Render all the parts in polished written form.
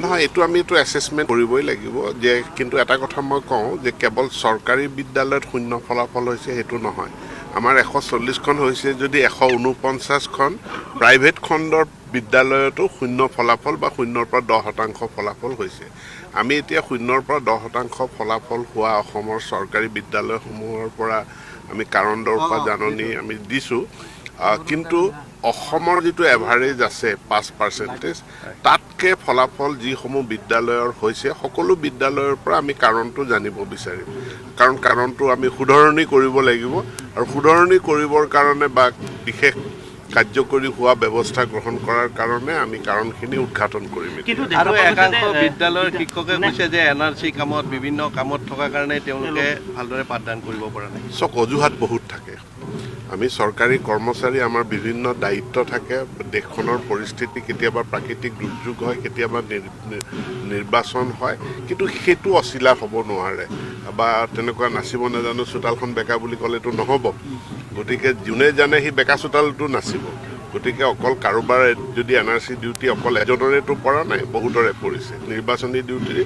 নহয় এইটো আমি এইটো এছেছমেণ্ট কৰিবই লাগিব যে কিন্তু এটা কথা মই কওঁ যে কেৱল চৰকাৰী বিদ্যালয়ত শূন্য ফলাফল হৈছে সেইটো নহয় আমাৰ 140খন হৈছে যদি 149খন প্ৰাইভেট খণ্ডৰ বিদ্যালয়তো শূন্য ফলাফল বা 0ৰ পৰা 10% ফলাফল হৈছে আমি এতিয়া 0ৰ পৰা 10% ফলাফল হোৱা অসমৰ চৰকাৰী বিদ্যালয়সমূহৰ পৰা আমি কাৰণ দৰ্শা জাননী আমি দিছোঁ কিন্তু অসমৰ যিটো এভাৰেজ আছে 5% তাতকে ফলাফল যিসমূহ বিদ্যালয়ৰ হৈছে সকলো বিদ্যালয়ৰ পৰা আমি কাৰণটো জানিব বিচাৰিম কাৰণ কাৰণটো আমি শুধৰণি কৰিব লাগিব আৰু শুধৰণি কৰিবৰ কাৰণে বা বিশেষ কাৰ্যকৰী হোৱা ব্যৱস্থা গ্ৰহণ কৰাৰ কাৰণে আমি কাৰণখিনি উদ্ঘাটন কৰিম আৰু একাংশ বিদ্যালয়ৰ শিক্ষকে কৈছে যে এনআৰসি কামত বিভিন্ন কামত থকা কাৰণে তেওঁলোকে ভালদৰে পাঠদান কৰিব পৰা নাই চক অজুহাত বহুত থাকে আমি চৰকাৰী কৰ্মচাৰী আমাৰ বিভিন্ন দায়িত্ব থাকে দেশখনৰ পৰিস্থিতি কেতিয়াবা প্ৰাকৃতিক দুৰ্যোগ হয় কেতিয়াবা নিৰ্বাচন হয় কিন্তু সেইটো অচিলা হ'ব নোৱাৰে বা তেনেকুৱা নাচিব নাজানো চোতালখন বেকা বুলি ক'লেতো নহ'ব গতিকে যোনে জানে সি বেকা চোতালটো নাচিব গতিকে অকল কাৰোবাৰ যদি এনআৰসি ডিউটি অকল এজনৰেতো পৰা নাই বহুতৰে পৰিছে নিৰ্বাচনী ডিউটি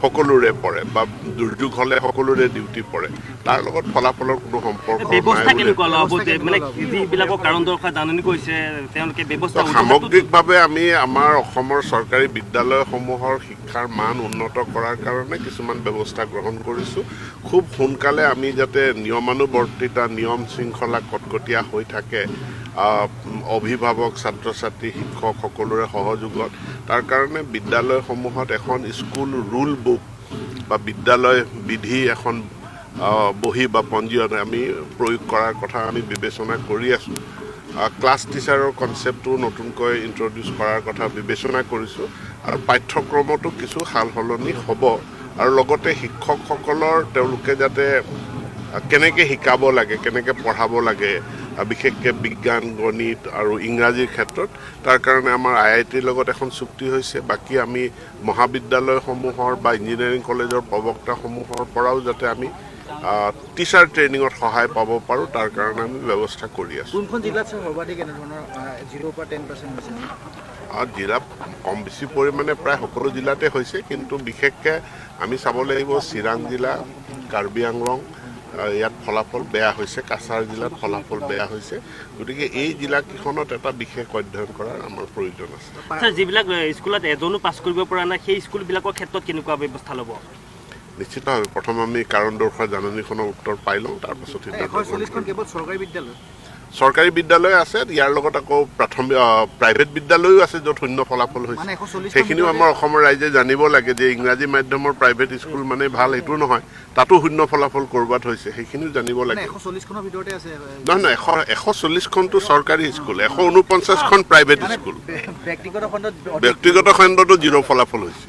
সকলোৰে পৰে বা দুৰ্যোগ হ'লে সকলোৰে ডিউটি পৰে তাৰ লগত ফলাফলৰ কোনো সম্পৰ্ক সামগ্ৰিকভাৱে আমি আমাৰ অসমৰ চৰকাৰী বিদ্যালয়সমূহৰ শিক্ষাৰ মান উন্নত কৰাৰ কাৰণে কিছুমান ব্যৱস্থা গ্ৰহণ কৰিছোঁ খুব সোনকালে আমি যাতে নিয়মানুবৰ্তিতা নিয়ম শৃংখলা কটকটীয়া হৈ থাকে অভিভাৱক ছাত্ৰ ছাত্ৰী শিক্ষক সকলোৰে সহযোগত তাৰ কাৰণে বিদ্যালয়সমূহত এখন স্কুল ৰুল বুক বা বিদ্যালয় বিধি এখন বহি বা পঞ্জীয়ন আমি প্ৰয়োগ কৰাৰ কথা আমি বিবেচনা কৰি আছোঁ ক্লাছ টিচাৰৰ কনচেপ্টটো নতুনকৈ ইন্ট্ৰডিউচ কৰাৰ কথা বিবেচনা কৰিছোঁ আৰু পাঠ্যক্ৰমতো কিছু সাল সলনি হ'ব আৰু লগতে শিক্ষকসকলৰ তেওঁলোকে যাতে কেনেকৈ শিকাব লাগে কেনেকৈ পঢ়াব লাগে বিশেষকৈ বিজ্ঞান গণিত আৰু ইংৰাজীৰ ক্ষেত্ৰত তাৰ কাৰণে আমাৰ IITৰ লগত এখন চুক্তি হৈছে বাকী আমি মহাবিদ্যালয়সমূহৰ বা ইঞ্জিনিয়াৰিং কলেজৰ প্ৰবক্তাসমূহৰ পৰাও যাতে আমি টিচাৰ ট্ৰেইনিঙত সহায় পাব পাৰোঁ তাৰ কাৰণে আমি ব্যৱস্থা কৰি আছোঁ কোনখন জিলাত সৰ্বাধিক এনেধৰণৰ 0 পৰা 10% হৈছে জিলা কম বেছি পৰিমাণে প্ৰায় সকলো জিলাতে হৈছে কিন্তু বিশেষকৈ আমি চাব লাগিব চিৰাং জিলা কাৰ্বি আংলং ইয়াত ফলাফল বেয়া হৈছে কাছাৰ জিলাত ফলাফল বেয়া হৈছে গতিকে এই জিলাকেইখনত এটা বিশেষ অধ্যয়ন কৰাৰ আমাৰ প্ৰয়োজন আছে স্যাৰ যিবিলাক স্কুলত এজনো পাছ কৰিব পৰা নাই সেই স্কুলবিলাকৰ ক্ষেত্ৰত কেনেকুৱা ব্যৱস্থা ল'ব নিশ্চিতভাৱে প্ৰথম আমি কাৰণ দৰ্শা জাননীখনৰ উত্তৰ পাই লওঁ তাৰপাছত চৰকাৰী বিদ্যালয় আছে ইয়াৰ লগত আকৌ প্ৰাইভেট বিদ্যালয়ো আছে য'ত শূন্য ফলাফল হৈছে সেইখিনিও আমাৰ অসমৰ ৰাইজে জানিব লাগে যে ইংৰাজী মাধ্যমৰ প্ৰাইভেট স্কুল মানে ভাল এইটো নহয় তাতো শূন্য ফলাফল ক'ৰবাত হৈছে সেইখিনিও জানিব লাগে নহয় নহয় 140খনটো চৰকাৰী স্কুল 149খন প্ৰাইভেট স্কুল ব্যক্তিগত খণ্ডতো 0 ফলাফল হৈছে